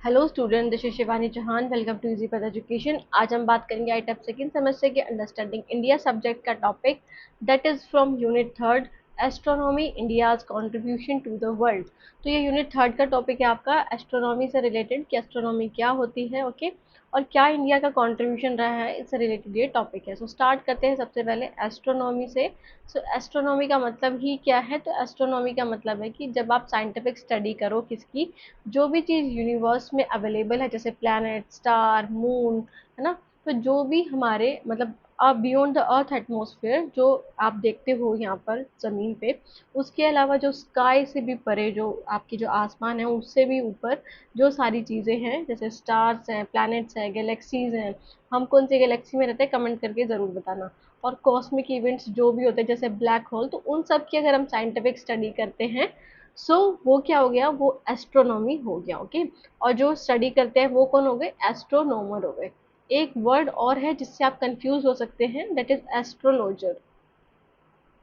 Hello student, this is Shivani Chauhan. Welcome to easy path education. आज हम बात करेंगे आईटेप सेकंड सेमेस्टर के अंडरस्टैंडिंग इंडिया सब्जेक्ट का topic that is from unit third astronomy India's contribution to the world. तो ये unit third का topic है आपका एस्ट्रोनॉमी से रिलेटेड कि एस्ट्रोनॉमी क्या होती है, ओके और क्या इंडिया का कंट्रीब्यूशन रहा है, इससे रिलेटेड ये टॉपिक है। सो स्टार्ट करते हैं सबसे पहले एस्ट्रोनॉमी से। सो एस्ट्रोनॉमी का मतलब ही क्या है? तो एस्ट्रोनॉमी का मतलब है कि जब आप साइंटिफिक स्टडी करो किसकी, जो भी चीज़ यूनिवर्स में अवेलेबल है, जैसे प्लैनेट, स्टार, मून, है ना, तो जो भी हमारे मतलब बियॉन्ड द अर्थ एटमॉस्फेयर जो आप देखते हो यहाँ पर ज़मीन पे, उसके अलावा जो स्काई से भी परे, जो आपकी जो आसमान है उससे भी ऊपर जो सारी चीज़ें हैं, जैसे स्टार्स हैं, प्लैनेट्स हैं, गैलेक्सीज हैं, हम कौन सी गैलेक्सी में रहते हैं कमेंट करके ज़रूर बताना। और कॉस्मिक इवेंट्स जो भी होते हैं जैसे ब्लैक होल, तो उन सब की अगर हम साइंटिफिक स्टडी करते हैं वो क्या हो गया, वो एस्ट्रोनॉमी हो गया, ओके। और जो स्टडी करते हैं वो कौन हो गए? एस्ट्रोनॉमर हो गए। एक वर्ड और है जिससे आप कंफ्यूज हो सकते हैं, दैट इज एस्ट्रोलॉजर।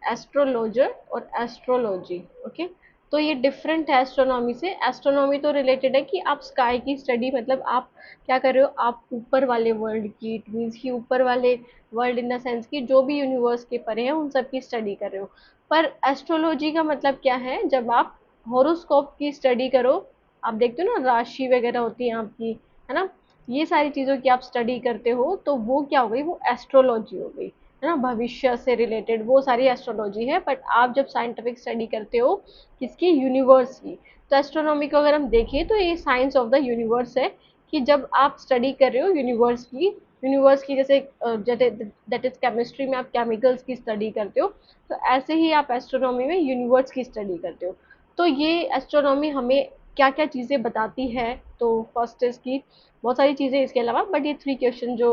एस्ट्रोलॉजर और एस्ट्रोलॉजी, ओके। तो ये डिफरेंट है एस्ट्रोनॉमी से। एस्ट्रोनॉमी तो रिलेटेड है कि आप स्काई की स्टडी, मतलब आप क्या कर रहे हो, आप ऊपर वाले वर्ल्ड की, इट मीन्स कि ऊपर वाले वर्ल्ड इन द सेंस की जो भी यूनिवर्स के परे हैं उन सब की स्टडी कर रहे हो। पर एस्ट्रोलॉजी का मतलब क्या है? जब आप हॉरोस्कोप की स्टडी करो, आप देखते हो ना राशि वगैरह होती है आपकी, है ना, ये सारी चीज़ों की आप स्टडी करते हो, तो वो क्या हो गई, वो एस्ट्रोलॉजी हो गई, है ना, भविष्य से रिलेटेड वो सारी एस्ट्रोलॉजी है। बट आप जब साइंटिफिक स्टडी करते हो किसकी, यूनिवर्स की, तो एस्ट्रोनॉमी को अगर हम देखें तो ये साइंस ऑफ द यूनिवर्स है कि जब आप स्टडी कर रहे हो यूनिवर्स की जैसे दैट इज केमिस्ट्री में आप केमिकल्स की स्टडी करते हो, तो ऐसे ही आप एस्ट्रोनॉमी में यूनिवर्स की स्टडी करते हो। तो ये एस्ट्रोनॉमी हमें क्या क्या चीज़ें बताती है? तो फर्स्ट इज की बहुत सारी चीज़ें इसके अलावा, बट ये 3 क्वेश्चन जो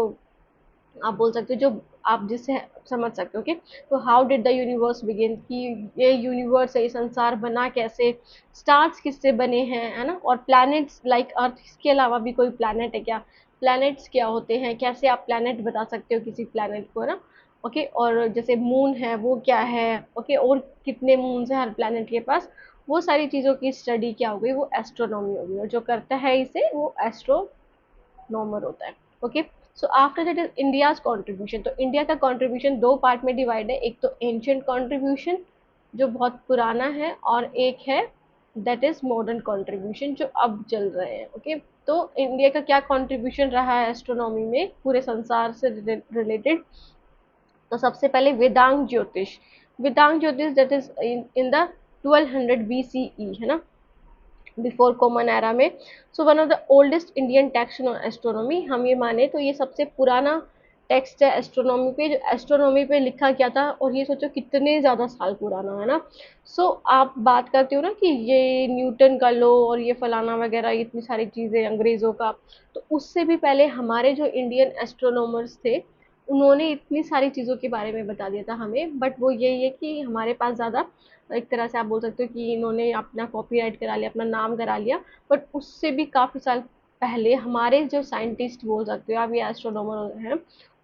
आप बोल सकते हो, जो आप जिससे समझ सकते हो, ओके। तो how did the universe begin, कि ये यूनिवर्स है, ये संसार बना कैसे, स्टार्स किससे बने हैं, है ना, और प्लैनेट्स लाइक अर्थ, इसके अलावा भी कोई प्लैनेट है क्या, प्लैनेट्स क्या होते हैं, कैसे आप प्लैनेट बता सकते हो किसी प्लैनेट को, है ना, ओके। और जैसे मून है वो क्या है, ओके, और कितने मून है हर प्लैनेट के पास, वो सारी चीज़ों की स्टडी क्या हो गई, वो एस्ट्रोनॉमी हो गई। और जो करता है इसे वो एस्ट्रोनॉमर होता है, okay. So after that is India's contribution. तो इंडिया का कॉन्ट्रीब्यूशन दो पार्ट में डिवाइड है, एक तो एंशियंट कॉन्ट्रीब्यूशन जो बहुत पुराना है, और एक है दैट इज मॉडर्न कॉन्ट्रीब्यूशन जो अब चल रहे हैं, ओके। तो इंडिया का क्या कॉन्ट्रीब्यूशन रहा है एस्ट्रोनॉमी में पूरे संसार से रिलेटेड? तो सबसे पहले वेदांग ज्योतिष that is in the 1200 BCE, है ना, बिफोर कॉमन एरा में। So one of the oldest Indian text on astronomy, हम ये माने तो ये सबसे पुराना टेक्स्ट है एस्ट्रोनॉमी पे, जो एस्ट्रोनॉमी पे लिखा गया था। और ये सोचो कितने ज़्यादा साल पुराना है ना। आप बात करते हो ना कि ये न्यूटन का लॉ और ये फलाना वगैरह इतनी सारी चीज़ें अंग्रेज़ों का, तो उससे भी पहले हमारे जो इंडियन एस्ट्रोनॉमर्स थे उन्होंने इतनी सारी चीज़ों के बारे में बता दिया था हमें। बट वो यही है कि हमारे पास ज़्यादा, एक तरह से आप बोल सकते हो कि इन्होंने अपना कॉपीराइट करा लिया, अपना नाम करा लिया। बट उससे भी काफ़ी साल पहले हमारे जो साइंटिस्ट बोल सकते हो आप, ये एस्ट्रोनॉमर हैं,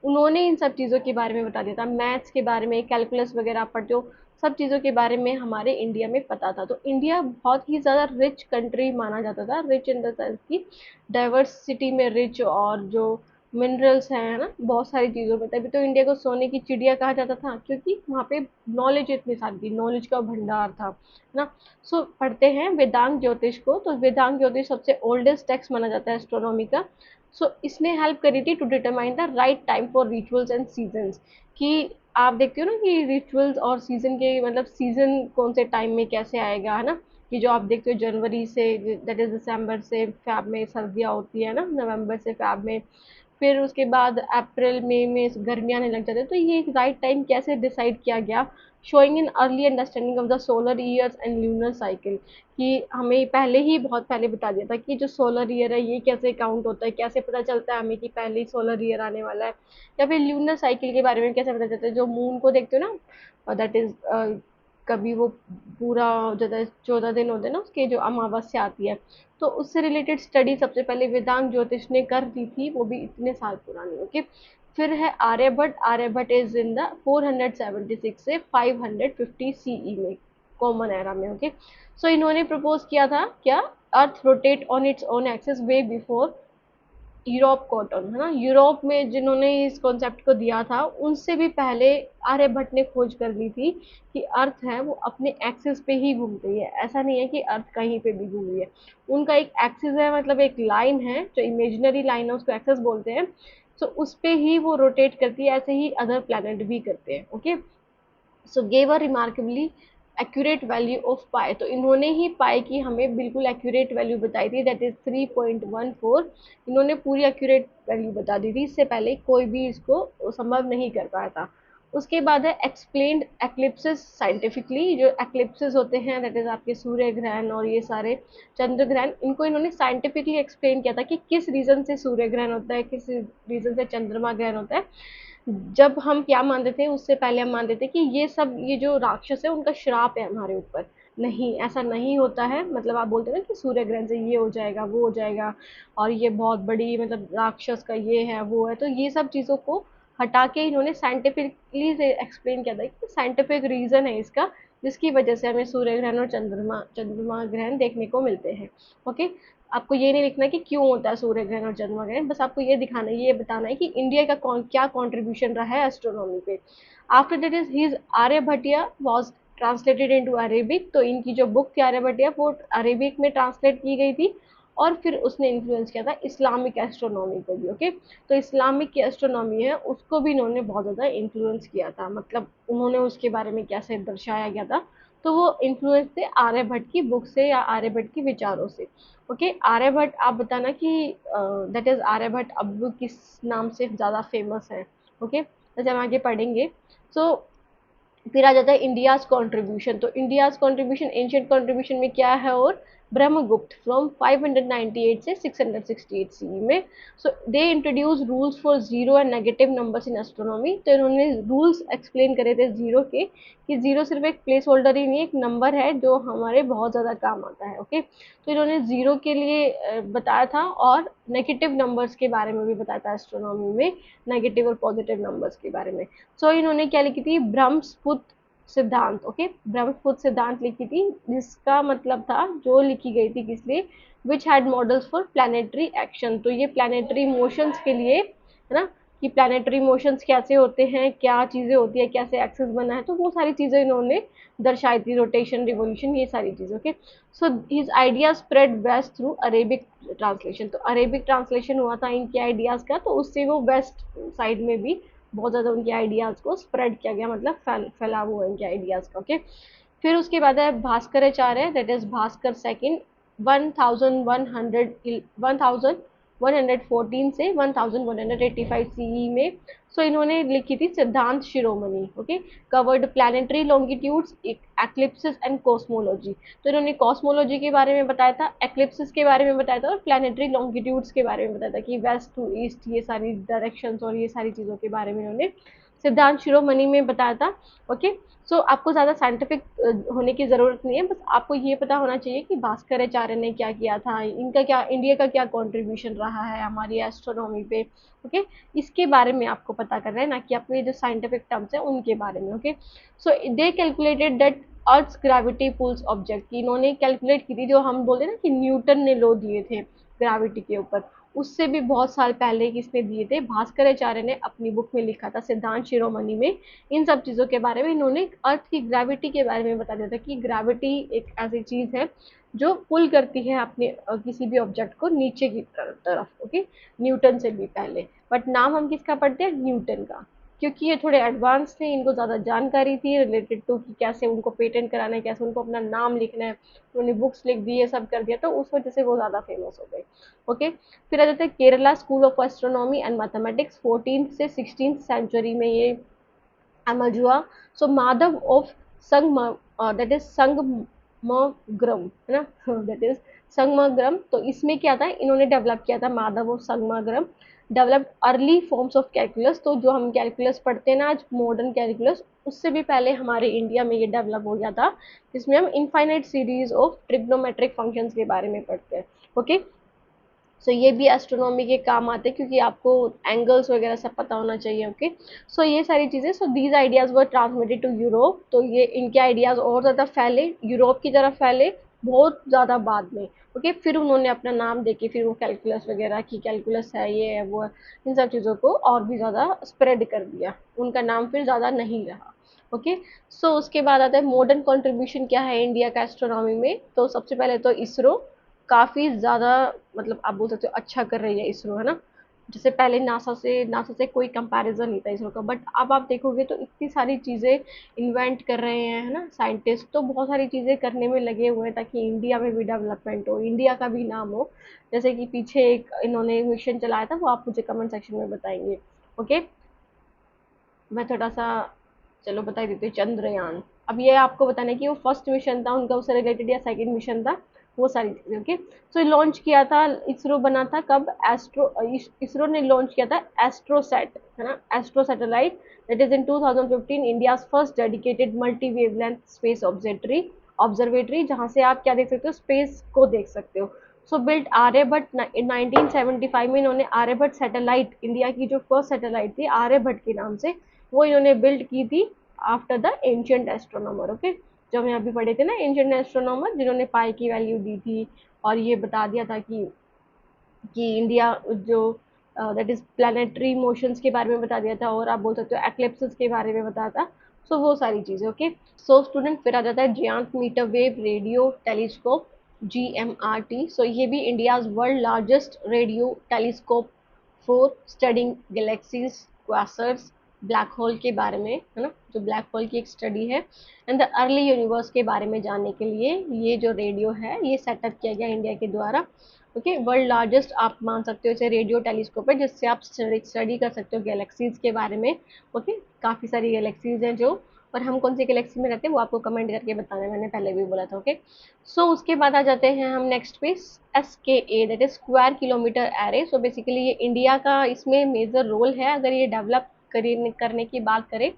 उन्होंने इन सब चीज़ों के बारे में बता दिया था। मैथ्स के बारे में, कैलकुलस वगैरह आप पढ़ते हो, सब चीज़ों के बारे में हमारे इंडिया में पता था। तो इंडिया बहुत ही ज़्यादा रिच कंट्री माना जाता था, रिच इन द सेंस की डाइवर्सिटी में रिच, और जो मिनरल्स हैं, है ना, बहुत सारी चीज़ों में, तभी तो इंडिया को सोने की चिड़िया कहा जाता था, क्योंकि वहाँ पे नॉलेज इतनी सारी थी, नॉलेज का भंडार था, है ना। पढ़ते हैं वेदांग ज्योतिष को। तो वेदांग ज्योतिष सबसे ओल्डेस्ट टेक्स्ट माना जाता है एस्ट्रोनॉमी का। इसने हेल्प करी थी to determine the right time for rituals and seasons, कि आप देखते हो ना कि रिचुअल्स और सीजन के मतलब सीजन कौन से टाइम में कैसे आएगा, है ना, कि जो आप देखते हो जनवरी से, दैट इज दिसंबर से फैब में सर्दियाँ होती है ना, नवंबर से फैब में, फिर उसके बाद अप्रैल मई में गर्मी आने लग जाते हैं। तो ये एक राइट टाइम कैसे डिसाइड किया गया, showing in early understanding of the solar years and lunar cycle, कि हमें पहले ही बहुत पहले बता दिया था कि जो सोलर ईयर है ये कैसे काउंट होता है, कैसे पता चलता है हमें कि पहले ही सोलर ईयर आने वाला है। या फिर ल्यूनर साइकिल के बारे में कैसे पता चलता है, जो मून को देखते हो ना, दैट इज कभी वो पूरा 14 दिन होते हैं ना उसके, जो अमावस्या आती है, तो उससे रिलेटेड स्टडी सबसे पहले वेदांग ज्योतिष ने कर दी थी, वो भी इतने साल पुरानी, ओके। फिर है आर्यभट्ट इज इन द 476 से 550 CE में, कॉमन एरा में, ओके। इन्होंने प्रपोज किया था क्या, earth rotate on its own axis way before Europe cotton, है ना। यूरोप में जिन्होंने इस कॉन्सेप्ट को दिया था उनसे भी पहले आर्यभट्ट ने खोज कर ली थी कि अर्थ है वो अपने एक्सिस पे ही घूमती है, ऐसा नहीं है कि अर्थ कहीं पे भी घूम रही है। उनका एक एक्सिस है, मतलब एक लाइन है जो इमेजिनरी लाइन है, उसको एक्सिस बोलते हैं। सो उस पे ही वो रोटेट करती है, ऐसे ही अदर प्लैनेट भी करते हैं। Okay, so gave a remarkably accurate value of pi, तो इन्होंने ही पाई की हमें बिल्कुल एक्यूरेट वैल्यू बताई थी, दैट इज 3.14। इन्होंने पूरी एक्यूरेट वैल्यू बता दी थी, इससे पहले कोई भी इसको संभव नहीं कर पाया था। उसके बाद है एक्सप्लेन्ड एक्लिप्सिस साइंटिफिकली, जो एक्लिप्सिस होते हैं दैट इज आपके सूर्य ग्रहण और ये सारे चंद्र ग्रहण, इनको इन्होंने साइंटिफिकली एक्सप्लेन किया था कि किस रीजन से सूर्य ग्रहण होता है, किस रीजन से चंद्रमा ग्रहण होता है। जब हम क्या मानते थे, उससे पहले हम मानते थे कि ये सब, ये जो राक्षस है उनका श्राप है हमारे ऊपर। नहीं, ऐसा नहीं होता है। मतलब आप बोलते हैं ना कि सूर्य ग्रहण से ये हो जाएगा, वो हो जाएगा, और ये बहुत बड़ी, मतलब राक्षस का ये है, वो है, तो ये सब चीज़ों को हटा के इन्होंने साइंटिफिकली से एक्सप्लेन किया था कि साइंटिफिक रीज़न है इसका, जिसकी वजह से हमें सूर्य ग्रहण और चंद्रमा चंद्रमा ग्रहण देखने को मिलते हैं। ओके, आपको ये नहीं लिखना कि क्यों होता है सूर्य ग्रहण और चंद्रमा ग्रहण, बस आपको ये दिखाना है, ये बताना है कि इंडिया का क्या कंट्रीब्यूशन रहा है एस्ट्रोनॉमी पे। After that is his Aryabhatiya was translated into Arabic, तो इनकी जो बुक थी आर्यभट्टिया वो अरेबिक में ट्रांसलेट की गई थी, और फिर उसने इन्फ्लुएंस किया था इस्लामिक एस्ट्रोनॉमी को भी। ओके, तो इस्लामिक की एस्ट्रोनॉमी है उसको भी इन्होंने बहुत ज़्यादा इन्फ्लुएंस किया था, मतलब उन्होंने उसके बारे में कैसे दर्शाया गया था, तो वो इन्फ्लुएंस थे आर्यभट्ट की बुक से या आर्यभट्ट के विचारों से। ओके, आर्यभट्ट आप बताना कि दैट इज आर्यभट्ट अब किस नाम से ज़्यादा फेमस है। ओके, जैसे हम आगे पढ़ेंगे। सो फिर आ जाता है इंडियाज कॉन्ट्रीब्यूशन, तो इंडियाज कॉन्ट्रीब्यूशन एंशियंट कॉन्ट्रीब्यूशन में क्या है, और ब्रह्मगुप्त फ्रॉम 598 से 668 सीई में। So they introduce rules for zero and negative numbers in astronomy, तो इन्होंने रूल्स एक्सप्लेन करे थे जीरो के, कि जीरो सिर्फ एक प्लेस होल्डर ही नहीं, एक नंबर है जो हमारे बहुत ज़्यादा काम आता है। ओके, तो इन्होंने जीरो के लिए बताया था, और नेगेटिव नंबर्स के बारे में भी बताया था एस्ट्रोनॉमी में, नेगेटिव और पॉजिटिव नंबर्स के बारे में। सो इन्होंने क्या लिखी थी, ब्रह्मस्पुत्र सिद्धांत। ओके, ब्रह्मपुत्र सिद्धांत लिखी थी, जिसका मतलब था, जो लिखी गई थी किस लिए, which had models for planetary action, तो ये प्लानिटरी मोशंस के लिए है ना, कि प्लानिटरी मोशंस कैसे होते हैं, क्या चीज़ें होती है, कैसे एक्सिस बना है, तो वो सारी चीज़ें इन्होंने दर्शाई थी, रोटेशन, रिवोल्यूशन, ये सारी चीज़ें। Okay, so his idea spread west through Arabic translation, तो अरेबिक ट्रांसलेशन हुआ था इनके आइडियाज़ का, तो उससे वो वेस्ट साइड में भी बहुत ज़्यादा उनके आइडियाज़ को स्प्रेड किया गया, मतलब फैलाव हुआ इनके आइडियाज़ का। ओके, फिर उसके बाद है Bhaskaracharya, that is Bhaskar second, 1114 से 1185 सीई में। सो इन्होंने लिखी थी Siddhanta Shiromani. Okay, covered planetary longitudes, eclipses and cosmology, तो इन्होंने कॉस्मोलॉजी के बारे में बताया था, एक्लिप्सिस के बारे में बताया था, और प्लानिटरी लॉन्गिट्यूड्स के बारे में बताया था कि वेस्ट टू ईस्ट, ये सारी डायरेक्शंस और ये सारी चीज़ों के बारे में इन्होंने सिद्धांत शिरोमणि में बताया था। ओके, सो आपको ज़्यादा साइंटिफिक होने की ज़रूरत नहीं है, बस आपको ये पता होना चाहिए कि भास्कराचार्य ने क्या किया था, इनका क्या, इंडिया का क्या कंट्रीब्यूशन रहा है हमारी एस्ट्रोनॉमी पे। ओके, इसके बारे में आपको पता करना है, ना कि आपको ये जो साइंटिफिक टर्म्स है उनके बारे में। Okay, so they calculated that earth gravity pulls object, इन्होंने कैलकुलेट की थी, जो हम बोलते हैं ना कि न्यूटन ने लॉ दिए थे ग्रेविटी के ऊपर, उससे भी बहुत साल पहले किसने दिए थे, भास्कराचार्य ने अपनी बुक में लिखा था सिद्धांत शिरोमणि में। इन सब चीज़ों के बारे में इन्होंने अर्थ की ग्रेविटी के बारे में बता दिया था कि ग्रेविटी एक ऐसी चीज़ है जो पुल करती है अपने किसी भी ऑब्जेक्ट को नीचे की तरफ। ओके, न्यूटन से भी पहले, बट नाम हम किसका पढ़ते हैं, न्यूटन का, क्योंकि ये थोड़े एडवांस थे, इनको ज़्यादा जानकारी थी रिलेटेड टू कि कैसे उनको पेटेंट कराना है, कैसे उनको अपना नाम लिखना है, उन्होंने बुक्स लिख दी, ये सब कर दिया, तो उस वजह से वो ज़्यादा फेमस हो गए। ओके, फिर आ जाता है Kerala school of astronomy and mathematics, 14th से 16th सेंचुरी में ये अमल हुआ। सो माधव ऑफ संग, दैट इज संगमग्रम, है ना दैट इज संगमग्रम, तो इसमें क्या था, इन्होंने डेवलप किया था, Madhava of Sangamagrama developed early forms of calculus, तो जो हम कैलकुलस पढ़ते हैं ना आज, मॉडर्न कैलकुलस, उससे भी पहले हमारे इंडिया में ये डेवलप हो गया था, जिसमें हम infinite series of trigonometric functions के बारे में पढ़ते हैं। ओके, सो ये भी एस्ट्रोनॉमी के काम आते हैं, क्योंकि आपको एंगल्स वगैरह सब पता होना चाहिए। ओके, सो ये सारी चीज़ें, so these ideas were transmitted to Europe, तो ये इनके आइडियाज़ और ज़्यादा फैले, यूरोप की तरफ फैले बहुत ज़्यादा बाद में। ओके, फिर उन्होंने अपना नाम देके फिर वो कैलकुलस वगैरह की कैलकुलस है, ये है वो है, इन सब चीज़ों को और भी ज़्यादा स्प्रेड कर दिया, उनका नाम फिर ज़्यादा नहीं रहा। ओके, सो उसके बाद आता है मॉडर्न कंट्रीब्यूशन क्या है इंडिया का एस्ट्रोनॉमी में। तो सबसे पहले तो इसरो काफ़ी ज़्यादा, मतलब आप बोल सकते हो अच्छा कर रही है इसरो, है ना। जैसे पहले नासा से कोई कंपैरिजन नहीं था इसरो का, बट अब आप देखोगे तो इतनी सारी चीज़ें इन्वेंट कर रहे हैं, है ना। साइंटिस्ट तो बहुत सारी चीज़ें करने में लगे हुए हैं ताकि इंडिया में भी डेवलपमेंट हो, इंडिया का भी नाम हो। जैसे कि पीछे एक इन्होंने मिशन चलाया था, वो आप मुझे कमेंट सेक्शन में बताएंगे। ओके, मैं थोड़ा सा चलो बता ही देती हूँ। चंद्रयान, अब ये आपको बताना है कि वो फर्स्ट मिशन था उनका, उससे रिलेटेड या सेकंड मिशन था, वो सारी चीज़ें। ओके, सो लॉन्च किया था, इसरो बना था कब, इसरो ने लॉन्च किया था एस्ट्रोसैट, है ना, astro satellite, that is in 2015, India first dedicated multi wavelength space observatory, जहाँ से आप क्या देख सकते हो, स्पेस को देख सकते हो। सो बिल्ट आर्यभट्ट, 1975 में इन्होंने आर्यभट्ट सैटेलाइट, इंडिया की जो फर्स्ट सैटेलाइट थी आर्यभट्ट के नाम से, वो इन्होंने बिल्ड की थी after the ancient astronomer. Okay, जो हम अभी पढ़े थे ना, एंशियंट एस्ट्रोनॉमर जिन्होंने पाई की वैल्यू दी थी और ये बता दिया था कि इंडिया जो दैट इज प्लानिटरी मोशंस के बारे में बता दिया था, और आप बोल सकते हो एक्लिप्सेस के बारे में बताया था। सो वो सारी चीज़ें। ओके, सो स्टूडेंट फिर आ जाता है giant metre wave radio telescope, GMRT। So ये भी India's world largest radio telescope for studying galaxies, quasars, black hole के बारे में, है ना, जो ब्लैक होल की एक स्टडी है, एंड द अर्ली यूनिवर्स के बारे में जानने के लिए ये जो रेडियो है ये सेटअप किया गया इंडिया के द्वारा। ओके, वर्ल्ड लार्जेस्ट आप मान सकते हो इसे रेडियो टेलीस्कोप है, जिससे आप स्टडी कर सकते हो गैलेक्सीज के बारे में। ओके, काफ़ी सारी गैलेक्सीज हैं जो, और हम कौन सी गैलेक्सी में रहते हैं वो आपको कमेंट करके बताना है, मैंने पहले भी बोला था। ओके, सो उसके बाद आ जाते हैं हम नेक्स्ट पे, SKA, that is square kilometre array. So basically ये इंडिया का इसमें मेजर रोल है। अगर ये डेवलप करने की बात करें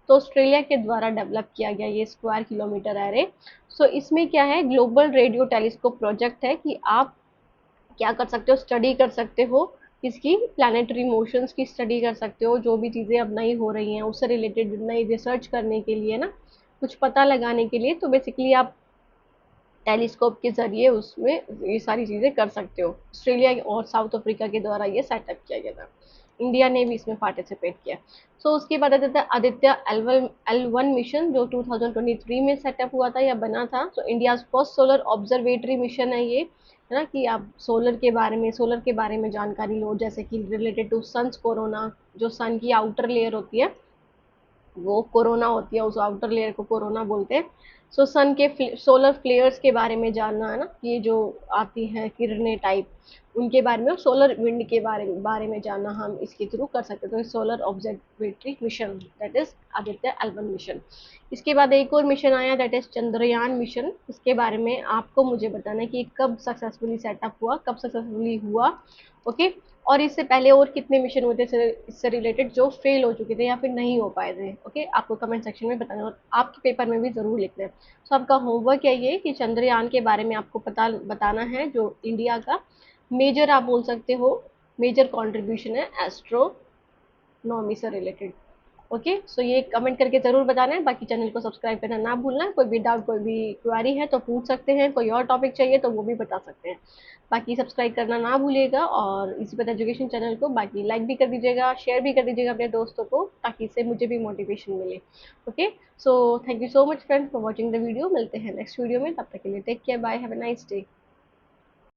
तो ऑस्ट्रेलिया के द्वारा डेवलप किया गया ये स्क्वायर किलोमीटर एरे। सो इसमें क्या है, ग्लोबल रेडियो टेलीस्कोप प्रोजेक्ट है कि आप क्या कर सकते हो, स्टडी कर सकते हो इसकी प्लानिटरी मोशंस की स्टडी कर सकते हो, जो भी चीज़ें अब नई हो रही हैं उससे रिलेटेड नई रिसर्च करने के लिए ना, कुछ पता लगाने के लिए, तो बेसिकली आप टेलीस्कोप के ज़रिए उसमें ये सारी चीज़ें कर सकते हो। ऑस्ट्रेलिया और साउथ अफ्रीका के द्वारा ये सेटअप किया गया था, इंडिया ने भी इसमें पार्टिसिपेट किया। सो उसके बाद आ जाता है आदित्य L1 मिशन, जो 2023 में सेटअप हुआ था या बना था। So India first solar observatory mission है ये, है ना, कि आप सोलर के बारे में जानकारी लो, जैसे कि रिलेटेड टू सन्स कोरोना, जो सन की आउटर लेयर होती है वो कोरोना होती है, उस आउटर लेयर को कोरोना बोलते हैं। सो सन के सोलर फ्लेयर्स के बारे में जानना, है ना, ये जो आती हैं किरणें टाइप, उनके बारे में, सोलर विंड के बारे में जानना हम इसके थ्रू कर सकते हैं। तो solar observatory mission, that is Aditya L1 mission. इसके बाद एक और मिशन आया, दैट इज चंद्रयान मिशन। इसके बारे में आपको मुझे बताना है कि कब सक्सेसफुली सेटअप हुआ, कब सक्सेसफुली हुआ। ओके, और इससे पहले और कितने मिशन हुए थे इससे रिलेटेड जो फेल हो चुके थे या फिर नहीं हो पाए थे। ओके, आपको कमेंट सेक्शन में बताना, और आपके पेपर में भी ज़रूर लिखना है। सो आपका होमवर्क है ये कि चंद्रयान के बारे में आपको बताना है, जो इंडिया का मेजर आप बोल सकते हो, मेजर कॉन्ट्रीब्यूशन है एस्ट्रोनॉमी से रिलेटेड। ओके, सो ये कमेंट करके ज़रूर बताना है। बाकी चैनल को सब्सक्राइब करना ना भूलना। कोई भी डाउट, कोई भी क्वेरी है तो पूछ सकते हैं, कोई और टॉपिक चाहिए तो वो भी बता सकते हैं। बाकी सब्सक्राइब करना ना भूलिएगा, और इसी पता एजुकेशन चैनल को बाकी लाइक भी कर दीजिएगा, शेयर भी कर दीजिएगा अपने दोस्तों को, ताकि इससे मुझे भी मोटिवेशन मिले। Okay, so thank you so much friends for watching the video. मिलते हैं नेक्स्ट वीडियो में, तब तक के लिए take care, bye, have a nice day.